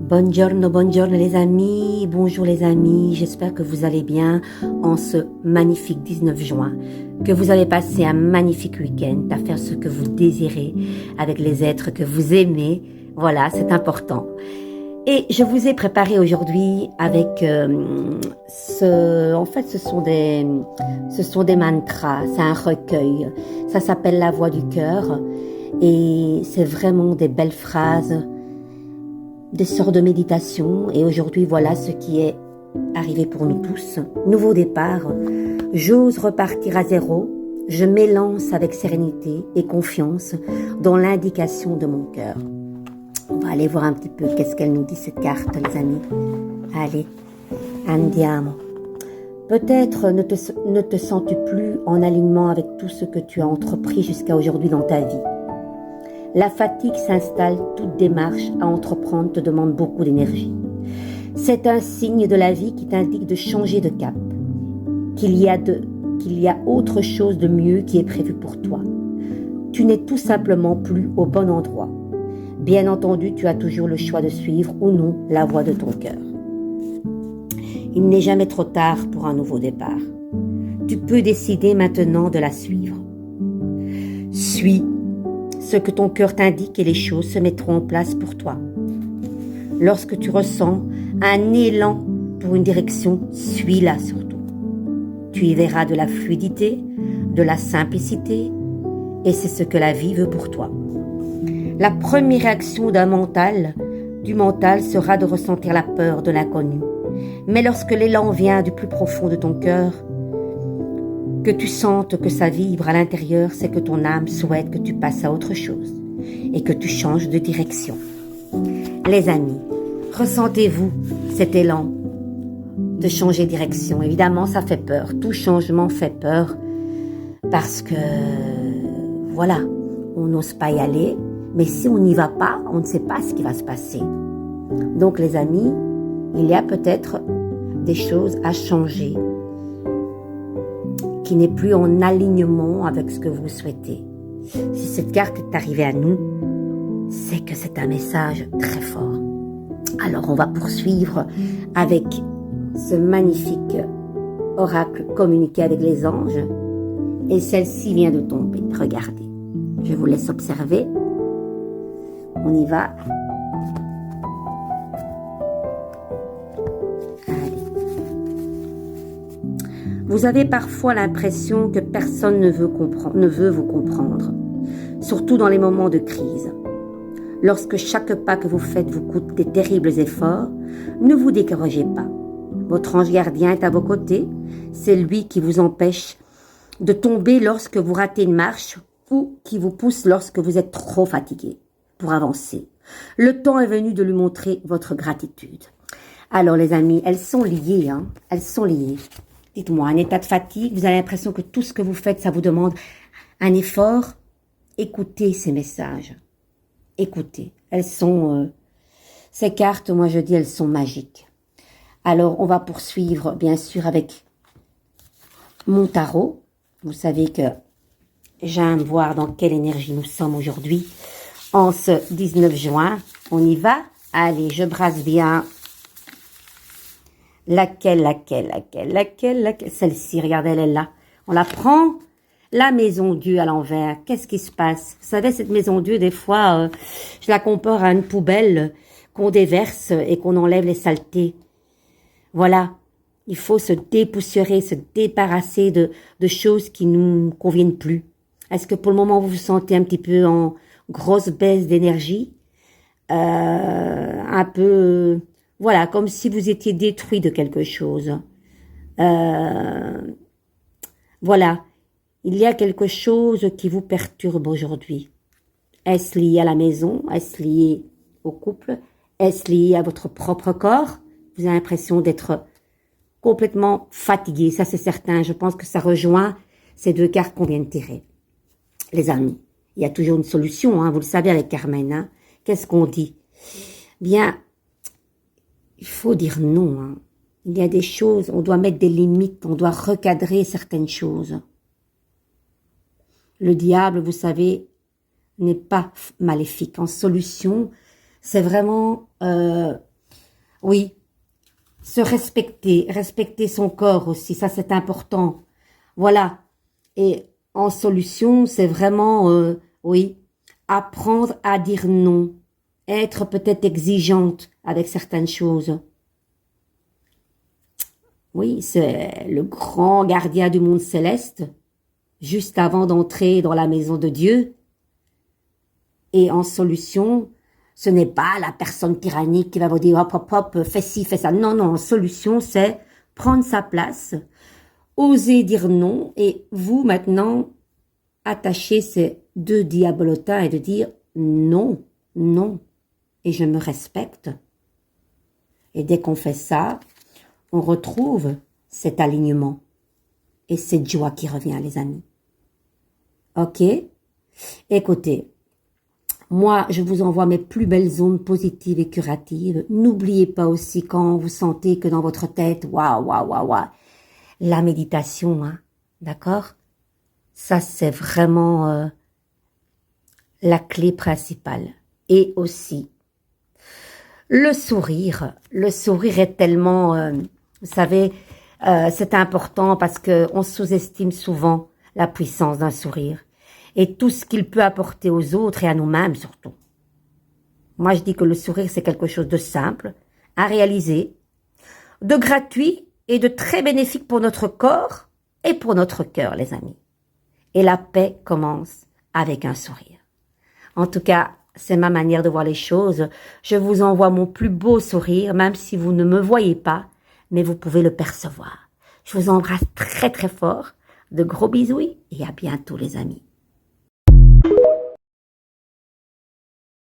Buongiorno, buongiorno les amis, bonjour les amis, j'espère que vous allez bien en ce magnifique 19 juin, que vous avez passé un magnifique week-end à faire ce que vous désirez avec les êtres que vous aimez, voilà, c'est important. Et je vous ai préparé aujourd'hui avec ce sont des mantras, c'est un recueil, ça s'appelle La Voix du cœur et c'est vraiment des belles phrases, des sortes de méditation. Et aujourd'hui, voilà ce qui est arrivé pour nous tous. Nouveau départ, j'ose repartir à zéro, je m'élance avec sérénité et confiance dans l'indication de mon cœur. On va aller voir un petit peu qu'est-ce qu'elle nous dit cette carte, les amis. Allez, andiamo. Peut-être ne te sens-tu plus en alignement avec tout ce que tu as entrepris jusqu'à aujourd'hui dans ta vie. La fatigue s'installe, toute démarche à entreprendre te demande beaucoup d'énergie. C'est un signe de la vie qui t'indique de changer de cap, qu'il y a autre chose de mieux qui est prévu pour toi. Tu n'es tout simplement plus au bon endroit. Bien entendu, tu as toujours le choix de suivre ou non la voie de ton cœur. Il n'est jamais trop tard pour un nouveau départ. Tu peux décider maintenant de la suivre. Suis ce que ton cœur t'indique et les choses se mettront en place pour toi. Lorsque tu ressens un élan pour une direction, suis-la surtout. Tu y verras de la fluidité, de la simplicité, et c'est ce que la vie veut pour toi. La première réaction du mental sera de ressentir la peur de l'inconnu. Mais lorsque l'élan vient du plus profond de ton cœur, que tu sentes que ça vibre à l'intérieur, c'est que ton âme souhaite que tu passes à autre chose et que tu changes de direction. Les amis, ressentez-vous cet élan de changer de direction? Évidemment, ça fait peur. Tout changement fait peur parce que, voilà, on n'ose pas y aller. Mais si on n'y va pas, on ne sait pas ce qui va se passer. Donc, les amis, il y a peut-être des choses à changer qui n'est plus en alignement avec ce que vous souhaitez. Si cette carte est arrivée à nous, c'est que c'est un message très fort. Alors on va poursuivre avec ce magnifique oracle communiqué avec les anges. Et celle-ci vient de tomber. Regardez. Je vous laisse observer. On y va. Vous avez parfois l'impression que personne ne veut vous comprendre, surtout dans les moments de crise. Lorsque chaque pas que vous faites vous coûte des terribles efforts, ne vous découragez pas. Votre ange gardien est à vos côtés, c'est lui qui vous empêche de tomber lorsque vous ratez une marche ou qui vous pousse lorsque vous êtes trop fatigué pour avancer. Le temps est venu de lui montrer votre gratitude. Alors les amis, elles sont liées, elles sont liées. Dites-moi, un état de fatigue, vous avez l'impression que tout ce que vous faites, ça vous demande un effort. Écoutez ces messages. Écoutez. Elles sont, ces cartes, moi je dis, elles sont magiques. Alors, on va poursuivre, bien sûr, avec mon tarot. Vous savez que j'aime voir dans quelle énergie nous sommes aujourd'hui. En ce 19 juin, on y va. Allez, je brasse bien. Laquelle? Celle-ci, regardez, elle est là. On la prend. La maison Dieu à l'envers. Qu'est-ce qui se passe? Vous savez, cette maison Dieu, des fois, je la compare à une poubelle qu'on déverse et qu'on enlève les saletés. Voilà. Il faut se dépoussiérer, se débarrasser de choses qui nous conviennent plus. Est-ce que pour le moment, vous vous sentez un petit peu en grosse baisse d'énergie? Un peu... Voilà, comme si vous étiez détruit de quelque chose. Voilà, il y a quelque chose qui vous perturbe aujourd'hui. Est-ce lié à la maison? Est-ce lié au couple? Est-ce lié à votre propre corps? Vous avez l'impression d'être complètement fatigué, ça c'est certain. Je pense que ça rejoint ces deux cartes qu'on vient de tirer. Les amis, il y a toujours une solution, vous le savez avec Carmen. Qu'est-ce qu'on dit? Bien... Il faut dire non. Il y a des choses, on doit mettre des limites, on doit recadrer certaines choses. Le diable, vous savez, n'est pas maléfique. En solution, c'est vraiment Oui, se respecter, respecter son corps aussi, ça c'est important. Voilà. Et en solution, c'est vraiment, oui, apprendre à dire non, être peut-être exigeante avec certaines choses. Oui, c'est le grand gardien du monde céleste, juste avant d'entrer dans la maison de Dieu. Et en solution, ce n'est pas la personne tyrannique qui va vous dire hop, hop, hop, fais ci, fais ça. Non, non, en solution, c'est prendre sa place, oser dire non, et vous, maintenant, attacher ces deux diabolotins et de dire non, non, et je me respecte. Et dès qu'on fait ça, on retrouve cet alignement et cette joie qui revient, les amis. Ok? Écoutez, moi, je vous envoie mes plus belles ondes positives et curatives. N'oubliez pas aussi quand vous sentez que dans votre tête, waouh, waouh, waouh, waouh, la méditation, hein, d'accord? Ça, c'est vraiment la clé principale. Et aussi, le sourire. Le sourire est tellement, vous savez, c'est important parce que on sous-estime souvent la puissance d'un sourire et tout ce qu'il peut apporter aux autres et à nous-mêmes surtout. Moi, je dis que le sourire, c'est quelque chose de simple, à réaliser, de gratuit et de très bénéfique pour notre corps et pour notre cœur, les amis. Et la paix commence avec un sourire. En tout cas, c'est ma manière de voir les choses. Je vous envoie mon plus beau sourire, même si vous ne me voyez pas, mais vous pouvez le percevoir. Je vous embrasse très très fort. De gros bisous et à bientôt les amis.